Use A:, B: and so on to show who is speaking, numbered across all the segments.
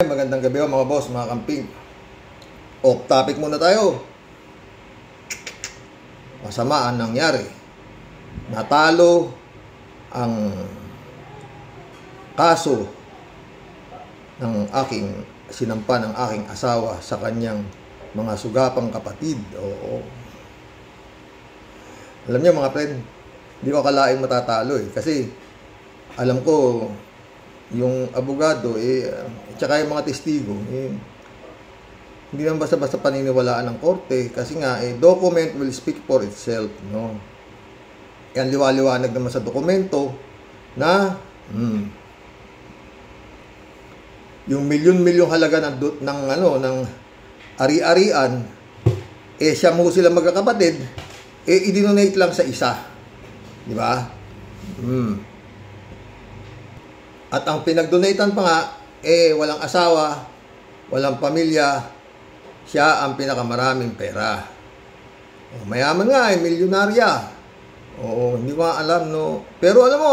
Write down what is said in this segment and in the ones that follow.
A: Magandang gabi mga boss, mga kamping. Off topic muna tayo. Masama ang nangyari. Natalo ang kaso ng aking sinampa ng aking asawa sa kanyang mga sugapang kapatid. Oo. Alam niyo mga friend, hindi ko akalain matatalo kasi alam ko yung abogado tsaka yung mga testigo hindi naman basta-basta paniniwalaan ng korte kasi nga document will speak for itself, no? Yan liwaliwanag naman sa dokumento na yung milyon-milyong halaga ng ari-arian siya mo sila magkakapatid i-donate lang sa isa, di ba? At ang pinag-donatean pa nga, walang asawa, walang pamilya, siya ang pinakamaraming pera. Mayaman nga, milyonarya. Oo, hindi ko nga alam, no? Pero alam mo,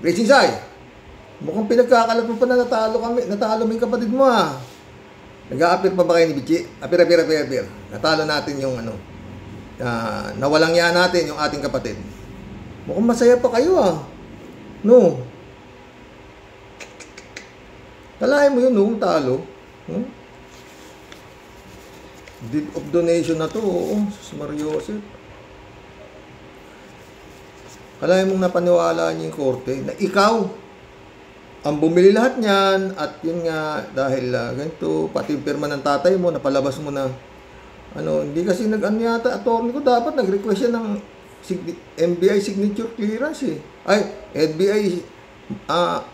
A: Racing Sai, mukhang pinagkakalat mo pa na natalo mo yung kapatid mo, ha? Nag-a-appear pa ba kayo ni Bichi? Appear. Natalo natin yung nawalang yan natin yung ating kapatid. Mukhang masaya pa kayo, ha? No? Kalahin mo yun, no? Talo. Deed of donation na to. Oo, sus Mariosep. Kalahin mong napaniwala niyo yung korte na ikaw ang bumili lahat niyan at yun nga dahil ganito, pati yung pirma ng tatay mo napalabas mo na hindi kasi yata attorney ko dapat nag-request siya ng NBI signature clearance NBI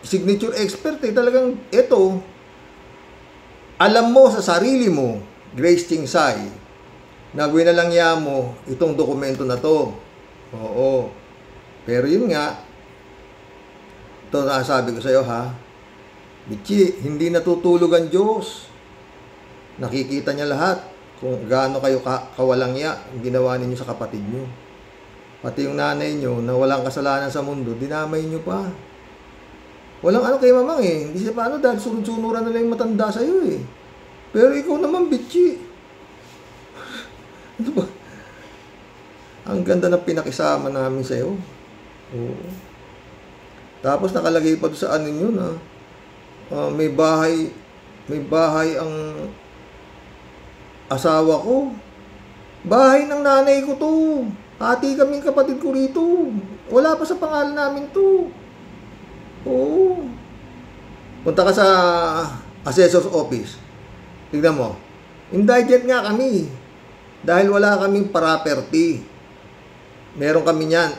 A: signature expert talagang ito alam mo sa sarili mo, Grace Chingsay, na winalangya mo itong dokumento na to. Oo, pero yun nga ito na sabi ko sa iyo, ha Bichi, hindi natutulog ang Diyos. Nakikita niya lahat kung gaano kayo kawalangya ang ginawa ninyo sa kapatid nyo, pati yung nanay nyo na walang kasalanan sa mundo, dinamay nyo pa. Walang kay mamang hindi siya paano dahil sunod-sunuran na lang yung matanda sa'yo Pero ikaw naman, Bichi. Ano ba? Ang ganda ng pinakisama namin sa'yo. Oo. Tapos nakalagay pa doon sa yun, may bahay ang asawa ko. Bahay ng nanay ko to. Hati kaming kapatid ko rito. Wala pa sa pangalan namin to. Oo. Punta ka sa assessor's office. Tignan mo. Indigent nga kami. Dahil wala kaming property. Meron kami niyan.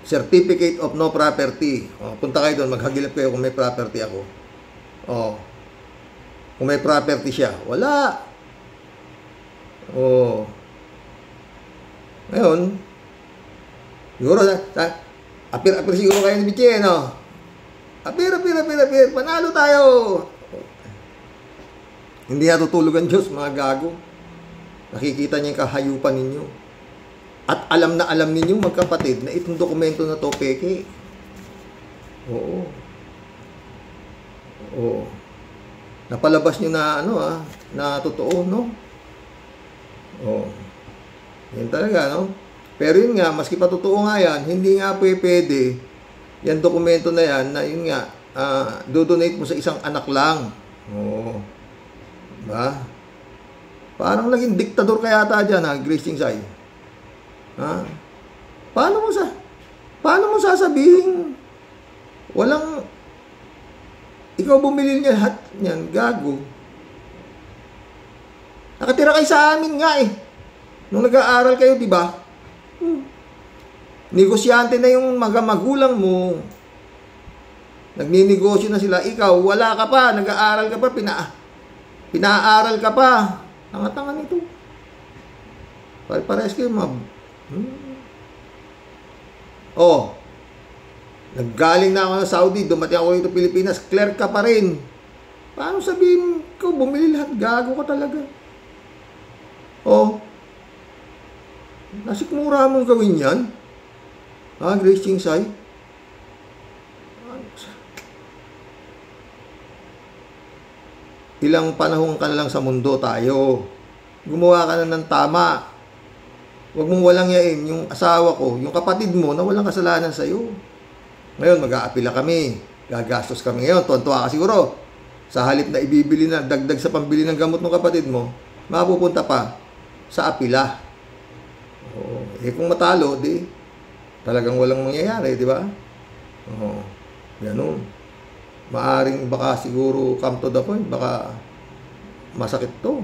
A: Certificate of no property. Punta kayo doon. Maghagilap kayo kung may property ako. Kung may property siya. Wala. Ngayon, siguro, apir siguro kayo ni Bichi, no? Apir. Panalo tayo. Hindi natutulog ang Diyos, mga gago. Nakikita niya yung kahayupan ninyo. At alam na alam ninyo, magkapatid, na itong dokumento na to, peke. Oo. Napalabas nyo na, na totoo, no? Yan talaga, no? Pero yun nga, maski pa totoo nga yan, hindi nga pwede yan dokumento na yan, na yun nga, dodonate mo sa isang anak lang. Diba? Parang naging diktador kaya ata dyan, Grace Chingsay. Paano mo sasabihin ikaw bumili niya lahat niyan, gago. Nakatira kayo sa amin nga nung nag-aaral kayo, di ba? Negosyante na yung magulang mo. Nagninegosyo na sila. Ikaw, wala ka pa. Nag-aaral ka pa. Pinaaral ka pa. Tanga-tanga nito. Pare-pares kayo, naggaling na ako ng Saudi. Dumating ako dito Pilipinas. Clerk ka pa rin. Paano sabihin ko, bumili lahat? Gago ka talaga. Nasikmura mong gawin yan? Grace Chingsay? Ilang panahon ka na lang sa mundo tayo. Gumawa ka na ng tama. Huwag mong walang yain. Yung asawa ko, yung kapatid mo na walang kasalanan sa'yo. Ngayon, mag-aapila kami. Gagastos kami ngayon. Tuwan-tuwa ka siguro. Sa halip na ibibili na, dagdag sa pambili ng gamot ng kapatid mo, mapupunta pa sa apila. Kung matalo, di talagang walang mangyayari, di ba? Ganun. Maaring baka siguro come to the point, baka masakit to.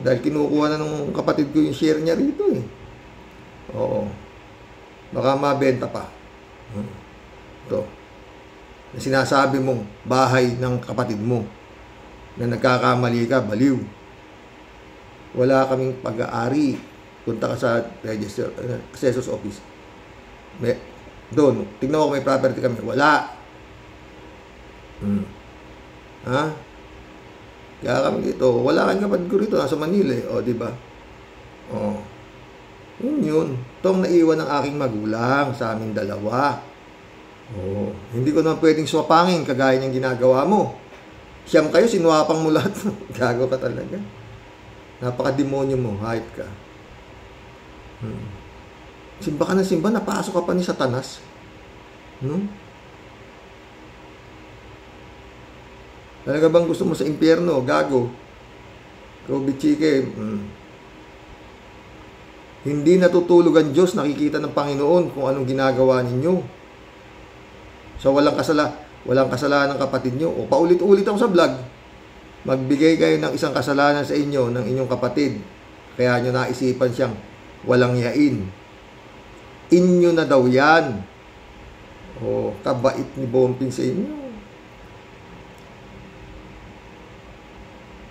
A: Dahil kinukuha na nung kapatid ko yung share niya rito eh. Baka mabenta pa. Ito. Na sinasabi mong bahay ng kapatid mo na nagkakamali ka, baliw. Wala kaming pag-aari. Punta ka sa register, assessor's office. Doon, tignan ko may property kami. Wala. Ha? Kaya kami dito, wala kang kapatid ko rito, nasa Manila eh. Di ba? Yun. Ito ang naiwan ng aking magulang sa aming dalawa. Hindi ko naman pwedeng swapangin kagaya niyang ginagawa mo. Siyam kayo, sinuwapang mo lahat. Gago ka talaga. Napaka-demonyo mo, hype ka. Simba ka ng simba, napasok ka pa ni Satanas. Talaga bang gusto mo sa impyerno? Gago. Ikaw, bichike. Hindi natutulog ang Diyos, nakikita ng Panginoon kung anong ginagawa ninyo. So, walang kasalanan ng kapatid nyo. Paulit-ulit ako sa vlog. Magbigay kayo ng isang kasalanan sa inyo ng inyong kapatid. Kaya nyo naisipan siyang walang yain. Inyo na daw yan. Kabait ni Bompin sa inyo.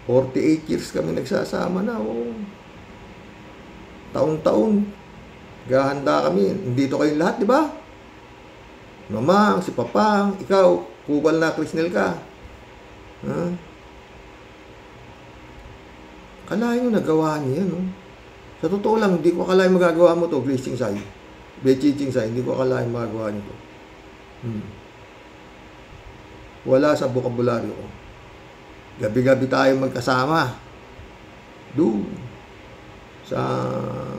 A: 48 years kami nagsasama na. Taon-taon. Gahanda kami. Dito kayong lahat, di ba? Mamang, si Papang, ikaw, kupal na Krisnel ka. Kalahin nyo nagawa niya yan. Sa totoo lang, hindi ko akalain magagawa mo to, Glazing Sai. Bechiching Sai, hindi ko akalain magagawa niyo to. Wala sa bokabularyo ko. Gabi-gabi tayo magkasama. Doon. Sa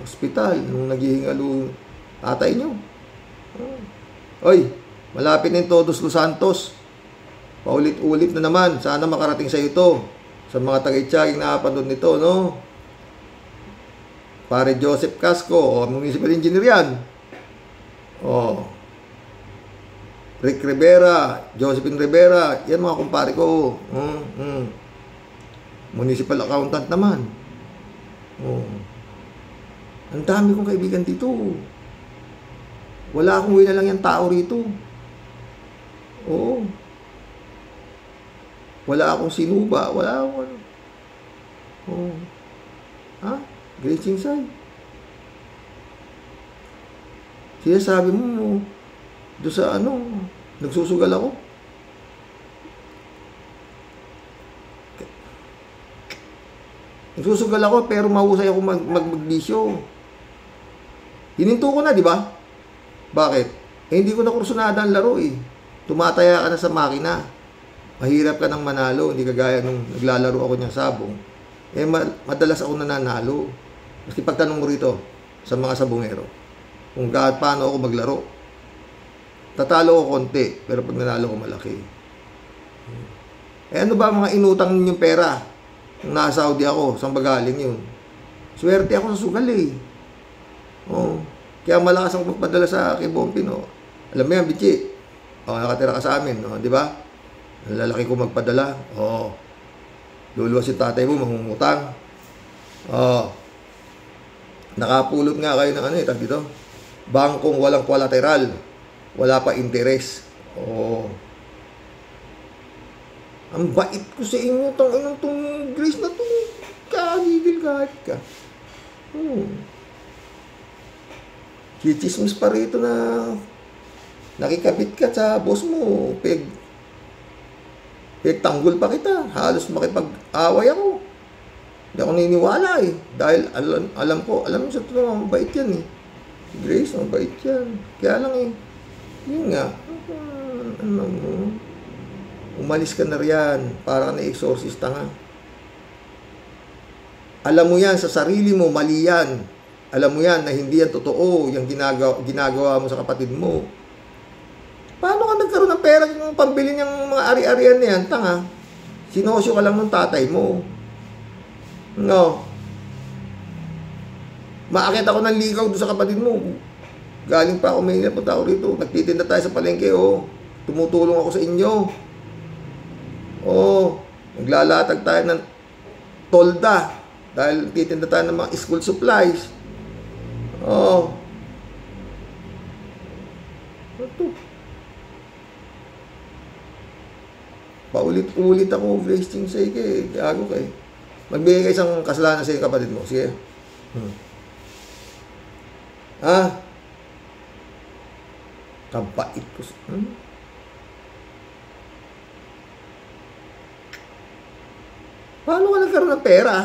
A: ospital, nung naghihingalo tatay nyo. Oy, malapit na yung Todos Los Santos. Paulit-ulit na naman. Sana makarating sa ito. Sa mga taga-Itchaging nakapanood nito, no? Pare Joseph Casco, municipal engineer yan. Rick Rivera, Josephine Rivera, yan mga kumpare ko. Municipal accountant naman. Ang dami kong kaibigan dito. Wala akong winalang yung tao rito. Wala akong sinuba. Wala akong Glazing Sai. Sabi mo, doon sa nagsusugal ako. Nagsusugal ako pero mahusay ako magbisyo. Hininto ko na, di ba? Bakit? Hindi ko na kursunada ang laro eh. Tumataya ka na sa makina. Mahirap ka nang manalo. Hindi kagaya nung naglalaro ako niyang sabong. Madalas ako nananalo. Maski pagtanong mo rito sa mga sabongero kung paano ako maglaro. Tatalo ko konti, pero pag nanalo ko malaki. Ano ba mga inutang ninyong pera? Nung nasa Saudi ako, saan ba galing yun? Swerte ako sa sugal eh. Kaya malakas ako magpadala sa kay Bompin. Alam mo yan, Bichi. Nakatira ka sa amin, di ba? Ang lalaki ko magpadala. Luluwas yung tatay mo, mangungutang. Nakapulot nga kayo ng dito. Bangkong walang collateral. Wala pa interes. Ang bait ko sa inyo. Itong Grace na to. Kahigil kahit ka. Chichismis pa rito na nakikabit ka sa boss mo. Tanggol pa kita. Halos makipag-away ako. Hindi ako niniwala eh. Dahil alam mo sa totoo, mabait yan eh. Grace, mabait yan. Kaya lang eh. Yun nga. Umalis ka na riyan. Para ka na-exorcista nga. Alam mo yan sa sarili mo, mali yan. Alam mo yan na hindi yan totoo, yung ginagawa mo sa kapatid mo. Paano ka nagkaroon ng pera yung pambili niyang mga ari-arian na yan? Tanga. Sinosyo ka lang ng tatay mo. No. Maakit ako ng ligaw doon sa kapatid mo. Galing pa ako, may punta ako rito. Nagtitinda tayo sa palengke, oh. Tumutulong ako sa inyo. Oh. Naglalatag tayo ng tolda. Dahil titinda tayo ng mga school supplies. Oh. Ito. Paulit-ulit ako, wasting sake eh. Gago ka eh. Magbigay ka isang kasalanan sa kapatid mo. Sige. Kabait ko. Paano ka nagkaroon ng pera?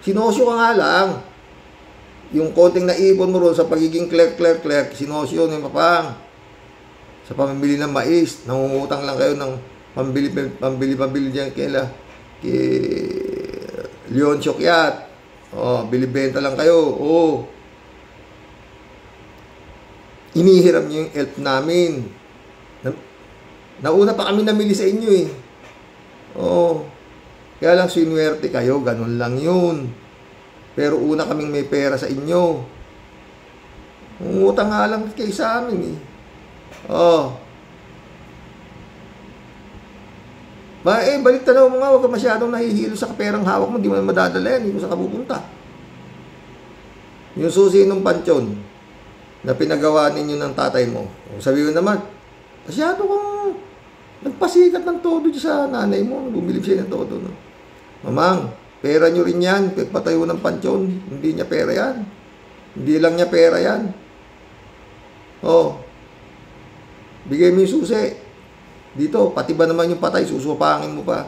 A: Sinosyo ka nga lang. Yung konting naipon mo ron sa pagiging clerk, sinosyo ng papang. Sa pamimili ng mais, nangungutang lang kayo ng pambili diyan kay Leon Chokyat. Oh, bili-benta lang kayo. Oh. Inihiram niyo yung help namin. Nauna pa kami namili sa inyo eh. Oh. Kaya lang sinuwerte kayo, ganun lang yun. Pero una kaming may pera sa inyo. Umutang nga lang kayo sa amin eh. Oh. Balik tanaw mo nga, huwag ka masyadong nahihilo sa perang hawak mo, di mo na madadala yan, hindi mo sa kapupunta. Yung susi ng pansyon na pinagawa ninyo ng tatay mo, sabi mo naman, masyado kang nagpasikat ng todo sa nanay mo, bumilib siya ng todo. No? Mamang, pera nyo rin yan, pagpatayo ng pansyon, hindi niya pera yan. Hindi lang niya pera yan. Oh, bigay mo yung susi. Dito, pati ba naman yung patay, susupangin mo pa.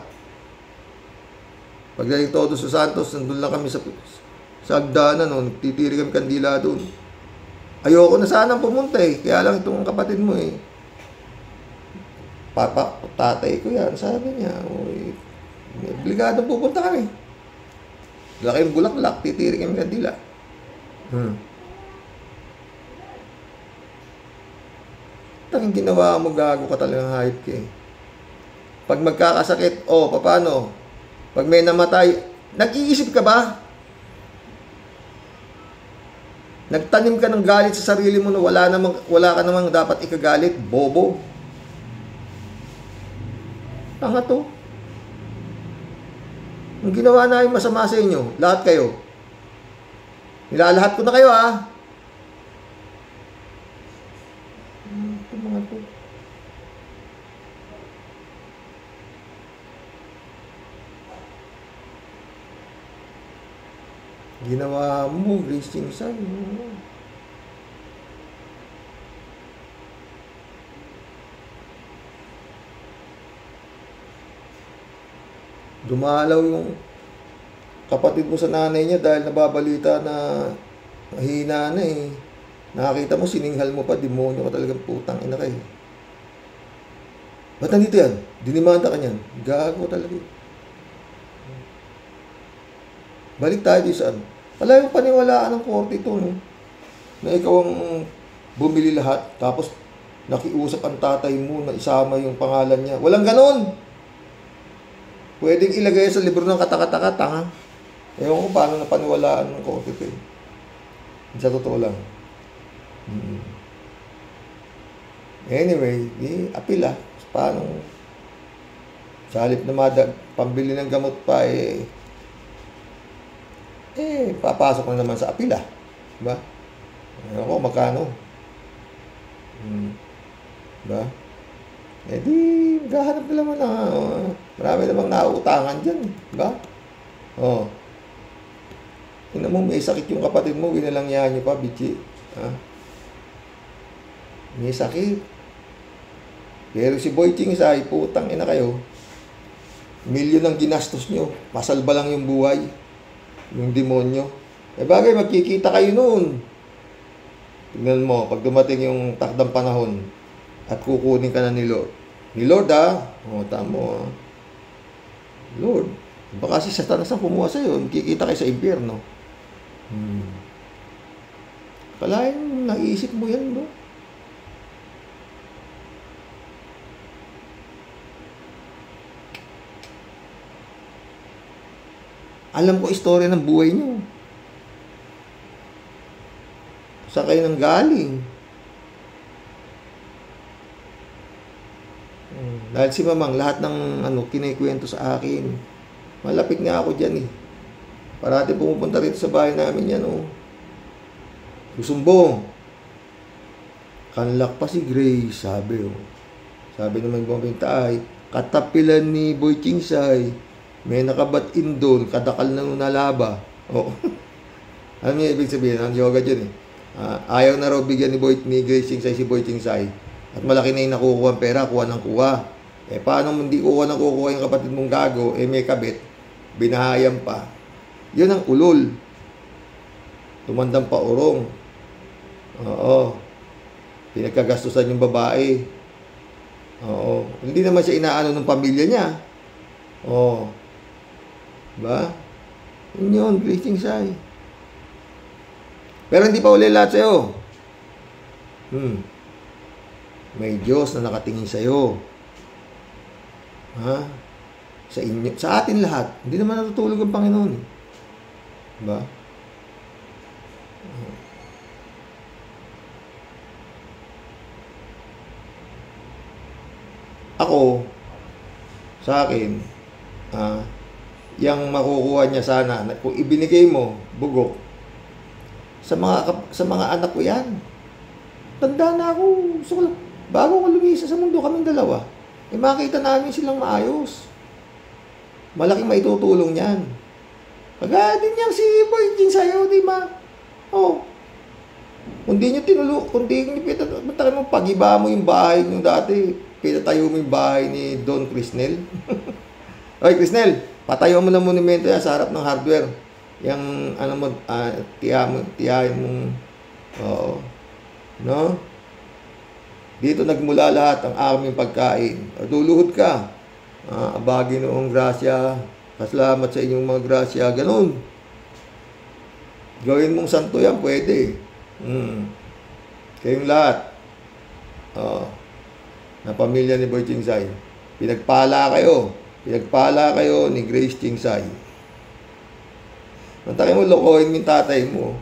A: Pagdating todo sa Santos, nandun lang kami sa hagdanan, no? Titiri kami kandila doon. Ayoko na sanang pumunta eh, kaya lang itong kapatid mo eh. Tatay ko yan, sabi niya. Obligado pupunta kami. Wala kayong bulaklak, titiri kami kandila. Ang ginawa mo, gago ka talagang hayop ka eh. Pag magkakasakit, paano? Pag may namatay, nag-iisip ka ba? Nagtanim ka ng galit sa sarili mo na wala ka namang dapat ikagalit, bobo. Tanga to. Ang ginawa na yung masama sa inyo, lahat kayo. Nilalahat ko na kayo ah. Ginawa mo, wasting sa'yo. Dumalaw yung kapatid mo sa nanay niya dahil nababalita na mahina na eh. Nakakita mo, sininghal mo pa, demonyo ka talagang putang ina kayo. Ba't nandito yan? Dinimanda ka niyan. Gago talaga. Balik tayo dito saan. Wala yung paniwalaan ng korte ito, no? Na ikaw ang bumili lahat, tapos nakiusap ang tatay mo na isama yung pangalan niya. Walang ganon! Pwedeng ilagay sa libro ng katakataka, tanga. Ewan ko paano napaniwalaan ng korte ito eh. Sa totoo lang. Anyway, apila. Paano? Sa halip na pambili ng gamot pa papasok na naman sa apila. Diba? Ewan ko, magkano? Diba? Di, maghahanap na naman na, marami namang nauutangan dyan. Diba? Tingnan mo, may sakit yung kapatid mo, winalangyahan niyo pa, bitchi. May sakit. Pero si Boy Ching isa, putang ina kayo. Milyon ang ginastos nyo. Masalba lang yung buhay. Yung demonyo. Bagay, magkikita kayo noon. Tignan mo, pag dumating yung takdang panahon at kukunin ka na ni Lord, Ni Lord O, tamo Lord. Baka si Satanas ang kumuha sa'yo. Makikita kayo sa impyerno. Kalahin, naisip mo yan, no? Alam ko istorya ng buhay nyo. Saan kayo nang galing? Dahil si Mamang, lahat ng kinikwento sa akin, malapit nga ako dyan Parati pumupunta rito sa bahay namin yan Susumbong. Kanlak pa si Grace, sabi Sabi naman bumpinta ay, katapilan ni Boy Chingsay, may nakabatin doon, kadakal na nalaba. Ano yung ibig sabihin? Ang yoga dyan ayaw na raw bigyan ni Grace Chingsay si Boy Chingsay. At malaki na yung nakukuha ang pera, kuha ng kuha. Paano hindi kuha ng kukuha yung kapatid mong gago, may kabit, binahayam pa. Yun ang ulol. Tumandang pa urong. Pinagkagastusan yung babae. Hindi naman siya inaano ng pamilya niya. Diba? Yun, Grace Chingsay. Pero hindi pa uli lahat sa'yo. May Diyos na nakatingin sa'yo. Sa inyo, sa atin lahat. Hindi naman natutulog ang Panginoon. Diba? Ako, sa akin, yung makukuha niya sana, kung ibinigay mo, bugok, sa mga anak ko yan. Tanda na ako. Bago ko lumisa sa mundo, kaming dalawa, makita namin silang maayos. Malaking maitutulong yan. Kagaya din yan si Boy Chingsay, di ba? Kung di nyo pagiba mo yung bahay nyo dati, pinatayo mo yung bahay ni Don Crisnel. Oy, Crisnel, patayo mo ng monumento yan sa harap ng hardware. Yung, tiyahin mong, no? Dito nagmula lahat ang aming pagkain. Luluhod ka. Abagi noong grasya. Pasalamat sa inyong mga grasya. Ganun. Gawin mong santo yan, pwede. Kayong lahat. Na pamilya ni Boy Chingsay. Pinagpala kayo ni Grace Chingsay. Nantaki mo, lokohin mo yung tatay mo.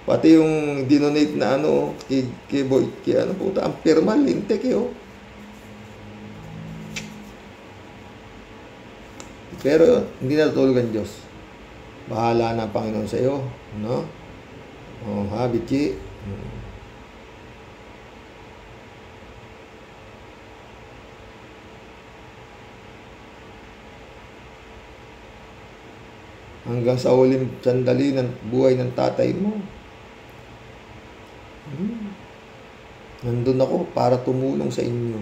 A: Pati yung dinonate na kay Boy, ang pirma, lintek Pero hindi natutulog ang Diyos. Bahala na ang Panginoon sa iyo, no? Bitchi. Hanggang sa huling sandali ng buhay ng tatay mo. Nandun ako para tumulong sa inyo.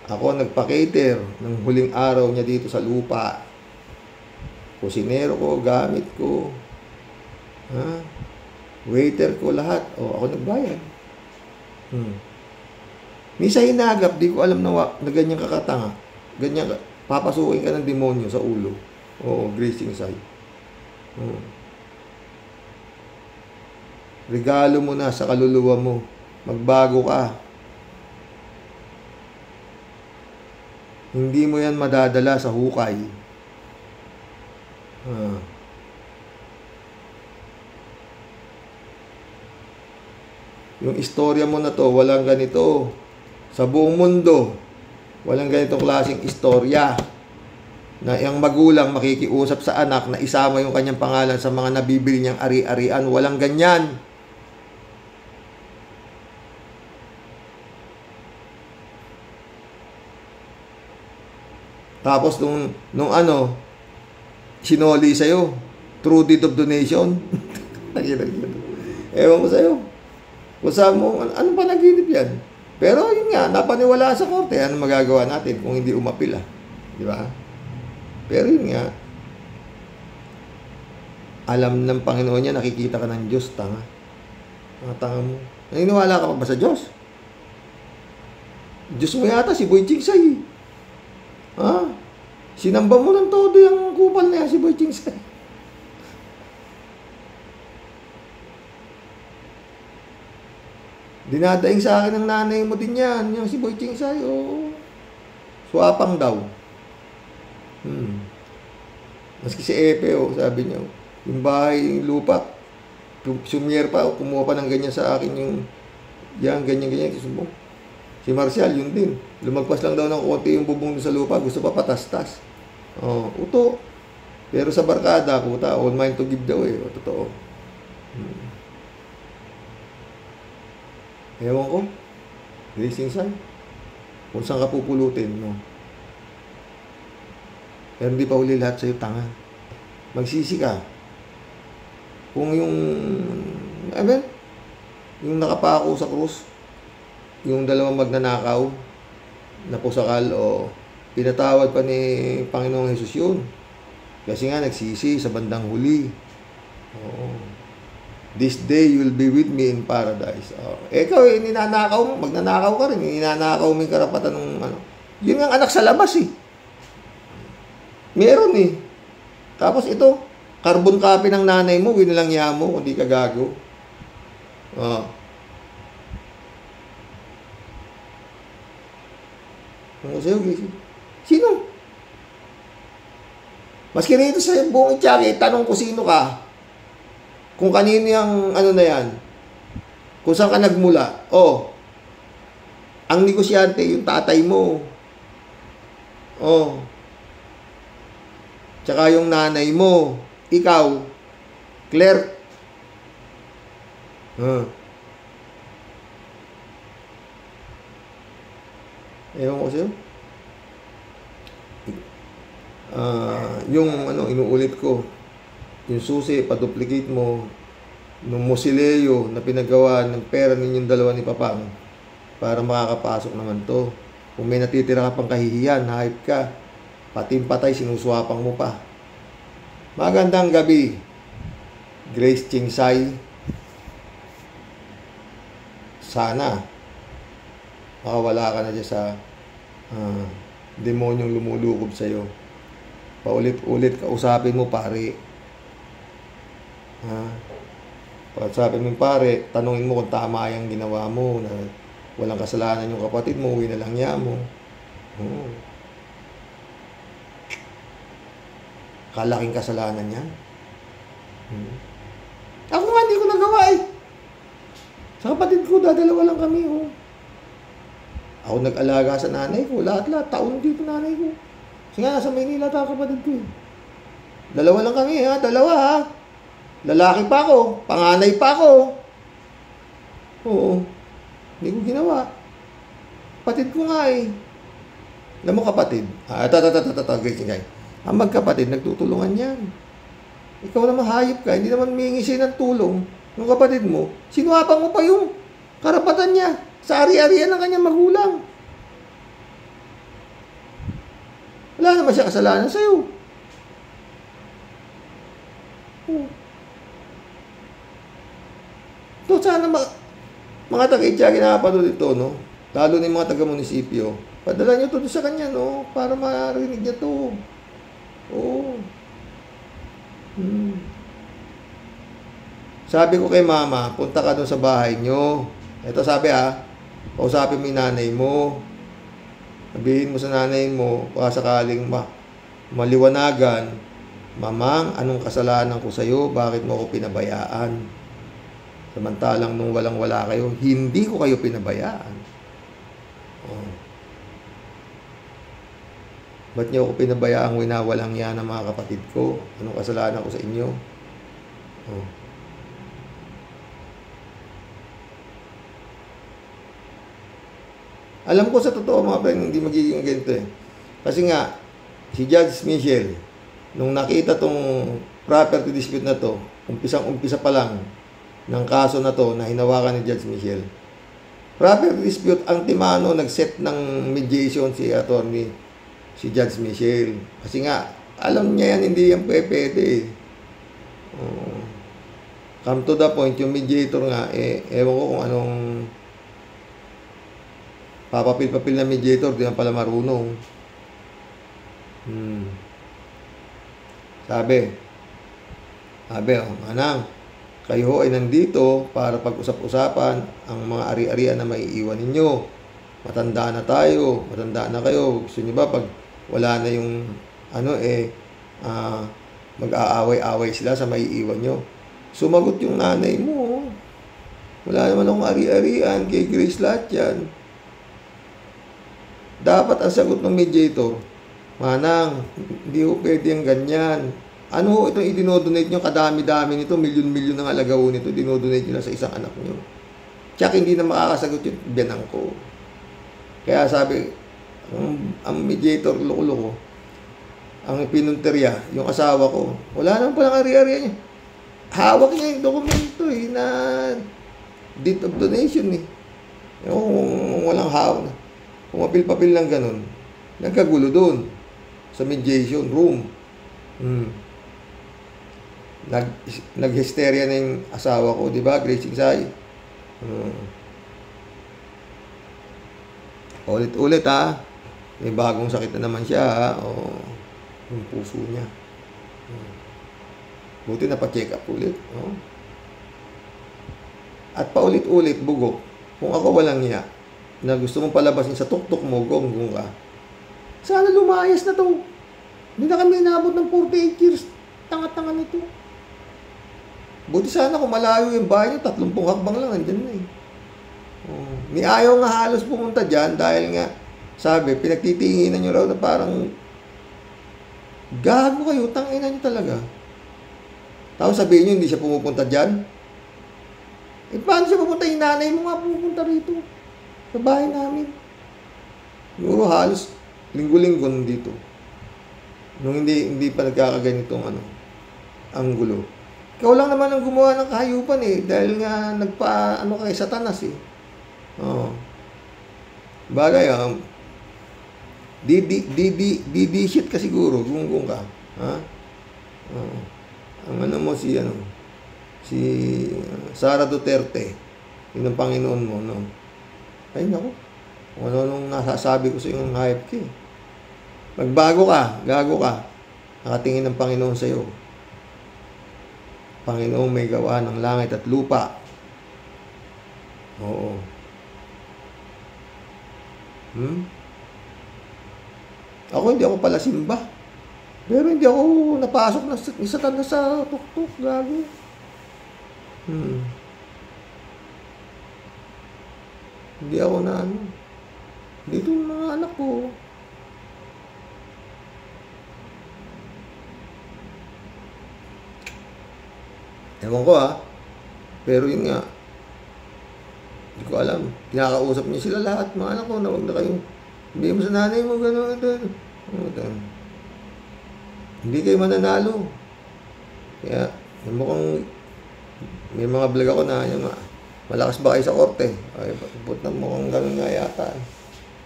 A: Ako nagpa-cater ng huling araw niya dito sa lupa. Kusinero ko, gamit ko. Waiter ko, lahat. Ako nagbayad. Misa hinagap, di ko alam na ganyan kakatanga. Ganyan, papasukin ka ng demonyo sa ulo. Grace Chingsay. Regalo mo na sa kaluluwa mo. Magbago ka. Hindi mo yan madadala sa hukay. Yung istorya mo na to, walang ganito. Sa buong mundo, walang ganitong klaseng istorya. Na yung magulang makikiusap sa anak na isama yung kanyang pangalan sa mga nabibili niyang ari-arian. Walang ganyan. Tapos nung sinoli sa'yo, true deed of donation. Ewan ko sa'yo. Kung saan mo, ano pa naginip yan? Pero yun nga, napaniwala sa korte. Ano magagawa natin kung hindi umapila? Di ba? Pero yun nga, alam ng Panginoon niya, nakikita ka ng Diyos, tanga. Tanga mo. Naniniwala ka pa ba sa Diyos? Diyos mo yata si Boy Chingsay. Ha? Sinamba mo ng todo yung kupal na yan si Boy Chingsay. Dinadaing sa akin ng nanay mo din yan. Yung si Boy Chingsay, oo. Swapang daw. Maski si Epe, sabi niya, yung bahay, yung lupa, sumier pa, kumuha pa ng ganyan sa akin yung, yan, ganyan. Si Marcial, yun din. Lumagpas lang daw ng konti yung bubong sa lupa, gusto pa patastas. Uto. Pero sa barkada, puta, all mine to give daw eh. Totoo. Ewan ko. Racing sign. Kung saan ka pupulutin, no? Pero hindi pa huli lahat sa'yo, tanga. Magsisi ka. Kung yung, yung nakapako sa krus, yung dalawang magnanakaw, napusakal, o pinatawad pa ni Panginoong Jesus yun. Kasi nga, nagsisi sa bandang huli. This day you will be with me in paradise. Ikaw, ninanakaw mo, magnanakaw ka rin, ninanakaw mo yung karapatan ng ano. Yun nga anak sa labas eh. Meron eh. Tapos ito, carbon copy ng nanay mo, winalangya mo, hindi ka gago. Sino? Maski rito sa buong Itiagi, tanong ko sino ka. Kung kanino yung ano na yan. Kung saan ka nagmula. Ang negosyante, yung tatay mo. Tsaka yung nanay mo. Ikaw. Clerk. Ewan ko sa'yo. Yung inuulit ko. Yung susi, paduplicate mo nung mosileo na pinagawa ng pera ninyong dalawa ni Papang para makakapasok naman to. Kung may natitira ka pang kahihiyan, hype ka, pating patay, sinuswapang mo pa. Magandang gabi, Grace Chingsay. Sana makawala ka na dyan sa demonyong lumulukob sa'yo. Paulit-ulit kausapin mo, pare. Pagkasapin mo yung pare, tanungin mo kung tama yung ginawa mo, na walang kasalanan yung kapatid mo, winalangya mo. Kalaking kasalanan yan. Ako nga, hindi ko nagawa eh. Sa kapatid ko, dadalawa lang kami. Ako nag-alaga sa nanay ko, lahat-lahat, taon dito nanay ko. Kasi nga, nasa Maynila tayo kapatid ko eh. Dalawa lang kami ha, dalawa ha. Lalaki pa ako, panganay pa ako. Hindi ko ginawa. Kapatid ko nga eh. Alam mo kapatid? Ang magkapatid, nagtutulungan yan. Ikaw naman hayop ka, hindi naman humingi siya ng tulong ng kapatid mo. Sinuwapang mo pa yung karapatan niya sa ari-arian ng kanyang magulang. Wala naman siya kasalanan sa'yo. Ito, sana mga taga-Itiagi nakapanood ito, no? Lalo na yung mga taga-munisipyo. Padala nyo ito sa kanya, no? Para marinig niya ito. Sabi ko kay mama, punta ka doon sa bahay nyo. Ito sabi kausapin mo yung nanay mo. Sabihin mo sa nanay mo, baka sakaling maliwanagan, Mamang, anong kasalanan ko sa'yo? Bakit mo ako pinabayaan? Samantalang nung walang-wala kayo, hindi ko kayo pinabayaan. Ba't niyo ako pinabayaan winawalang yan ng mga kapatid ko? Anong kasalanan ko sa inyo? Alam ko sa totoo mga friend, hindi magiging ganito eh. Kasi nga, si Judge Michel, nung nakita tong property dispute na to, umpisang-umpisa pa lang ng kaso na to na hinawakan ni Judge Michel. Property dispute, ang timano nag-set ng mediation si Judge Michel. Kasi nga, alam niya yan, hindi yan pwede. Come to the point, yung mediator nga, ewan ko kung anong Papapil-papil na mediator, di na pala marunong. Sabi, manang, kayo ay nandito para pag-usap-usapan ang mga ari-arian na maiiwan ninyo. Matanda na tayo, matanda na kayo. Gusto niyo ba pag wala na yung mag-aaway-away sila sa maiiwan nyo? Sumagot yung nanay mo. Wala naman akong ari-arian, kay Grace lahat yan. Dapat ang sagot ng mediator, manang, hindi ko pwede yung ganyan. Ano ho itong idinodonate nyo? Kadami-dami nito, milyon-milyon ng alagaw nito, dinodonate nyo sa isang anak nyo. Tsak hindi na makakasagot yung biyanang ko. Kaya sabi, ang mediator, loko-loko, ang pinunterya, yung asawa ko, wala naman palang ari-arian niya. Hawak niya yung dokumento na deed of donation Kung walang hawak na. Kung mapil-papil lang ganun, nagkagulo doon sa mediation room. Nag-hysteria na yung asawa ko, di ba, Grace Singsay? Ulit-ulit may bagong sakit na naman siya yung puso niya. Buti na pa-check up ulit. At paulit-ulit, bugok. Kung ako walang niya, na gusto mong palabasin sa tuktok mo, gonggong ka, sana lumayas na to. Hindi na kami inabot ng 48 years. Tanga-tanga nito. Buti sana kung malayo yung bahay niyo, 30 hakbang lang, andyan na Ni ayaw nga halos pumunta dyan dahil nga, sabi, pinagtitinginan nyo raw na parang gago kayo, tanginan nyo talaga. Tapos sabihin nyo, hindi siya pumupunta dyan. Paano siya pupunta? Yung nanay mo nga pupunta rito. Sa bahay namin. Siguro halos linggo-linggo dito. Nung hindi pa nagkakaganitong ang gulo. Ikaw lang naman ang gumawa ng kahayupan dahil nga kay Satanas Bagay shit ka siguro, gunggong ka. Ang mo si Sara Duterte, yun ang Panginoon mo, Ay, naku. Kung ano nung nasasabi ko sa yung hype ka Magbago ka, gago ka. Nakatingin ng Panginoon sa iyo. Panginoong may gawa ng langit at lupa. Oo. Ako hindi ako pala simba. Pero hindi ako napasok ni Satanas sa tuktok, gago. Hindi ako dito yung mga anak ko. Ewan ko pero yun nga, hindi ko alam. Kinakausap niya sila lahat, mga anak ko, na huwag na kayong, hindi mo sa nanay mo, gano'n. Hindi kayo mananalo. Kaya, mukhang, may mga vlog ako na, malakas ba kayo sa korte? Ay, put na mukhang gano'n nga yata.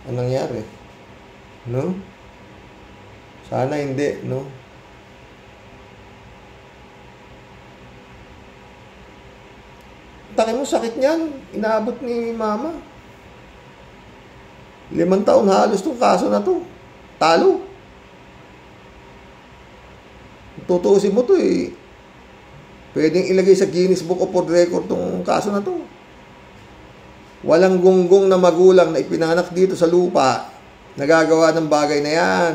A: Anong nangyari? No? Sana hindi, no? Taki mo, sakit niyan. Inaabot ni mama. 5 taon halos tong kaso na to. Talo. Tutuusin mo to Pwedeng ilagay sa Guinness Book of World Record tong kaso na to. Walang gunggong na magulang na ipinanak dito sa lupa nagagawa ng bagay na yan.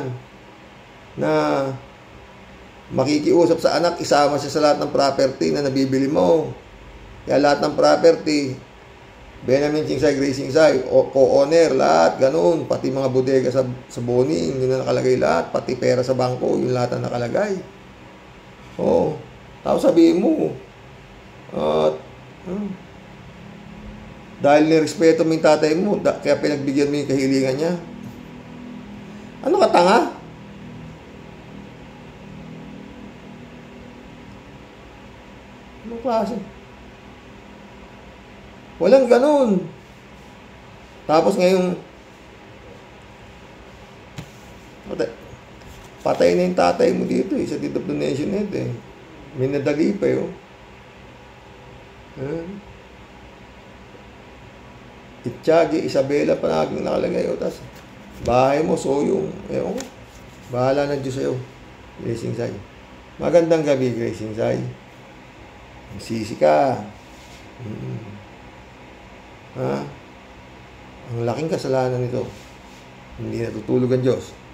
A: Na makikiusap sa anak, isama siya sa lahat ng property na nabibili mo. Kaya lahat ng property, Benjamin Singsay, Grace Singsay, co-owner, lahat, ganun. Pati mga bodega sa Boning, yun na nakalagay lahat. Pati pera sa bangko, yun lahat na nakalagay. Tapos sabihin mo, dahil nirespeto mo yung tatay mo, kaya pinagbigyan mo yung kahilingan niya. Ano ka, tanga? Anong klase? Walang ganun. Tapos ngayong patay na yung tatay mo dito sa deed of donation May nadali pa Itchagi, Isabela pa laging nakalagay. O, tas, bahay mo, so yung, ewan ko. Bahala na Diyos sa'yo. Gracing Sai. Magandang gabi, Gracing Sai. Sisi ka. Ha? Ang laking kasalanan nito. Hindi natutulog ang Diyos.